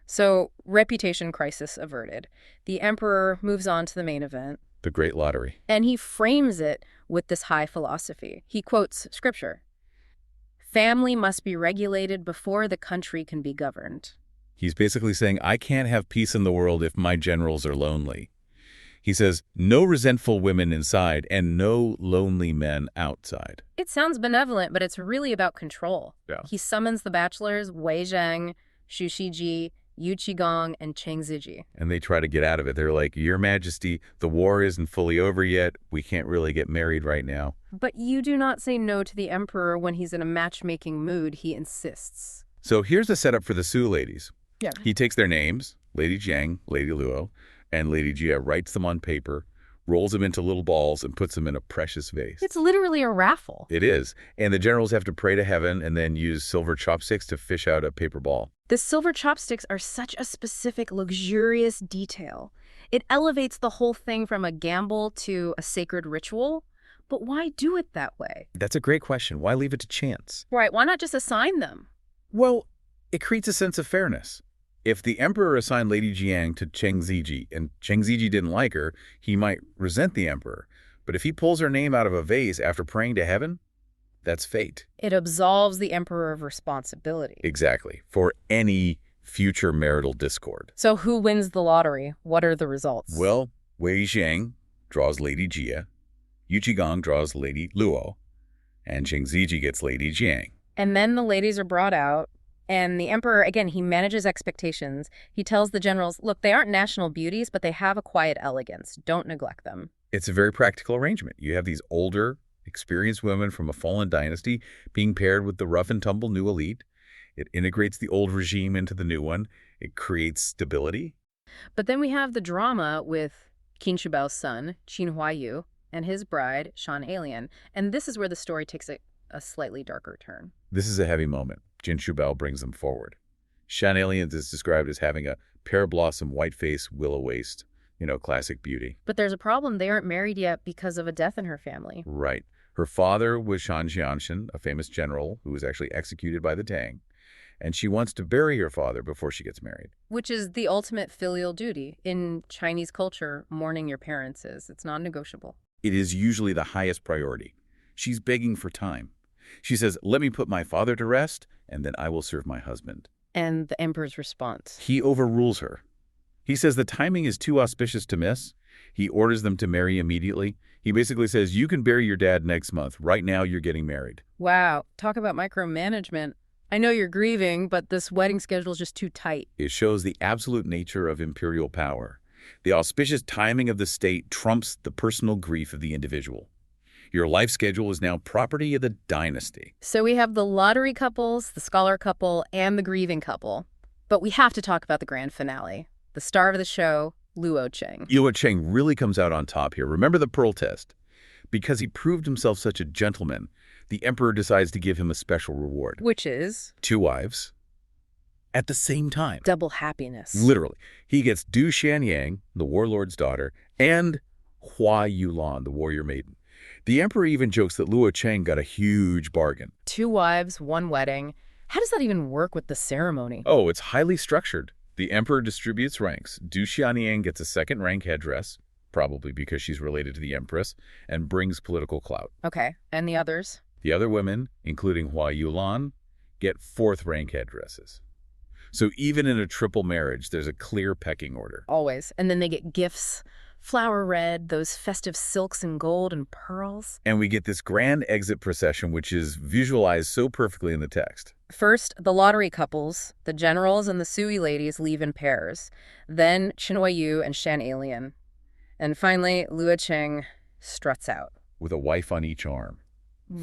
So, reputation crisis averted. The emperor moves on to the main event. The Great Lottery. And he frames it with this high philosophy. He quotes scripture. Family must be regulated before the country can be governed. He's basically saying, I can't have peace in the world if my generals are lonely. He says, no resentful women inside and no lonely men outside. It sounds benevolent, but it's really about control. Yeah. He summons the bachelors Wei Zhang, Xu Shiji, Yu Qigong, and Cheng Ziji. And they try to get out of it. They're like, Your Majesty, the war isn't fully over yet. We can't really get married right now. But you do not say no to the emperor when he's in a matchmaking mood. He insists. So here's the setup for the Su ladies. Yeah. He takes their names, Lady Jiang, Lady Luo, and Lady Jia, writes them on paper, rolls them into little balls, and puts them in a precious vase. It's literally a raffle. It is. And the generals have to pray to heaven and then use silver chopsticks to fish out a paper ball. The silver chopsticks are such a specific, luxurious detail. It elevates the whole thing from a gamble to a sacred ritual. But why do it that way? That's a great question. Why leave it to chance? Right, why not just assign them? Well, it creates a sense of fairness. If the emperor assigned Lady Jiang to Cheng Ziji and Cheng Ziji didn't like her, he might resent the emperor. But if he pulls her name out of a vase after praying to heaven, that's fate. It absolves the emperor of responsibility. Exactly. For any future marital discord. So who wins the lottery? What are the results? Well, Wei Zhang draws Lady Jia, Yu Qigong draws Lady Luo, and Cheng Ziji gets Lady Jiang. And then the ladies are brought out, and the emperor, again, he manages expectations. He tells the generals, look, they aren't national beauties, but they have a quiet elegance. Don't neglect them. It's a very practical arrangement. You have these older, experienced women from a fallen dynasty being paired with the rough and tumble new elite. It integrates the old regime into the new one. It creates stability. But then we have the drama with Qin Shi Bao's son, Qin Huaiyu, and his bride, Shan Alien. And this is where the story takes a slightly darker turn. This is a heavy moment. Jin Shubao brings them forward. Shan Alien is described as having a pear blossom, white face, willow waist, classic beauty. But there's a problem. They aren't married yet because of a death in her family. Right. Her father was Shan Jianshan, a famous general who was actually executed by the Tang. And she wants to bury her father before she gets married. Which is the ultimate filial duty. In Chinese culture, mourning your parents it's non-negotiable. It is usually the highest priority. She's begging for time. She says, let me put my father to rest, and then I will serve my husband. And the emperor's response? He overrules her. He says the timing is too auspicious to miss. He orders them to marry immediately. He basically says, you can bury your dad next month. Right now, you're getting married. Wow. Talk about micromanagement. I know you're grieving, but this wedding schedule is just too tight. It shows the absolute nature of imperial power. The auspicious timing of the state trumps the personal grief of the individual. Your life schedule is now property of the dynasty. So we have the lottery couples, the scholar couple, and the grieving couple. But we have to talk about the grand finale. The star of the show, Luo Cheng. Luo Cheng really comes out on top here. Remember the pearl test? Because he proved himself such a gentleman, the emperor decides to give him a special reward. Which is? 2 wives at the same time. Double happiness. Literally. He gets Du Xianyang, the warlord's daughter, and Hua Yulan, the warrior maiden. The emperor even jokes that Luo Cheng got a huge bargain. 2 wives, 1 wedding. How does that even work with the ceremony? Oh, it's highly structured. The emperor distributes ranks. Du Xianyang gets a 2nd rank headdress, probably because she's related to the empress, and brings political clout. Okay, and the others? The other women, including Hua Yulan, get 4th rank headdresses. So even in a triple marriage, there's a clear pecking order. Always. And then they get gifts Flower red, those festive silks and gold and pearls. And we get this grand exit procession, which is visualized so perfectly in the text. First, the lottery couples, the generals and the Sui ladies, leave in pairs. Then Chinua Yu and Shan Alien. And finally, Lua Cheng struts out. With a wife on each arm,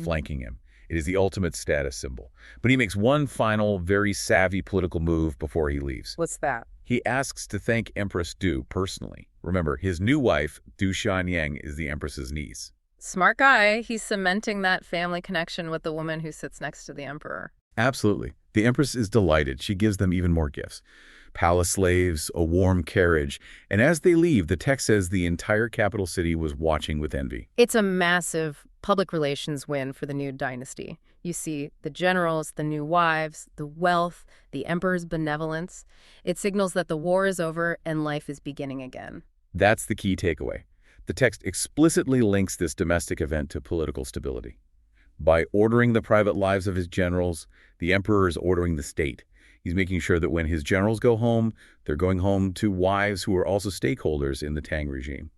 flanking him. It is the ultimate status symbol. But he makes one final, very savvy political move before he leaves. What's that? He asks to thank Empress Du personally. Remember, his new wife, Du Xianyang, is the Empress's niece. Smart guy. He's cementing that family connection with the woman who sits next to the emperor. Absolutely. The Empress is delighted. She gives them even more gifts. Palace slaves, a warm carriage. And as they leave, the text says the entire capital city was watching with envy. It's a massive public relations win for the new dynasty. You see the generals, the new wives, the wealth, the emperor's benevolence. It signals that the war is over and life is beginning again. That's the key takeaway. The text explicitly links this domestic event to political stability. By ordering the private lives of his generals, the emperor is ordering the state. He's making sure that when his generals go home, they're going home to wives who are also stakeholders in the Tang regime.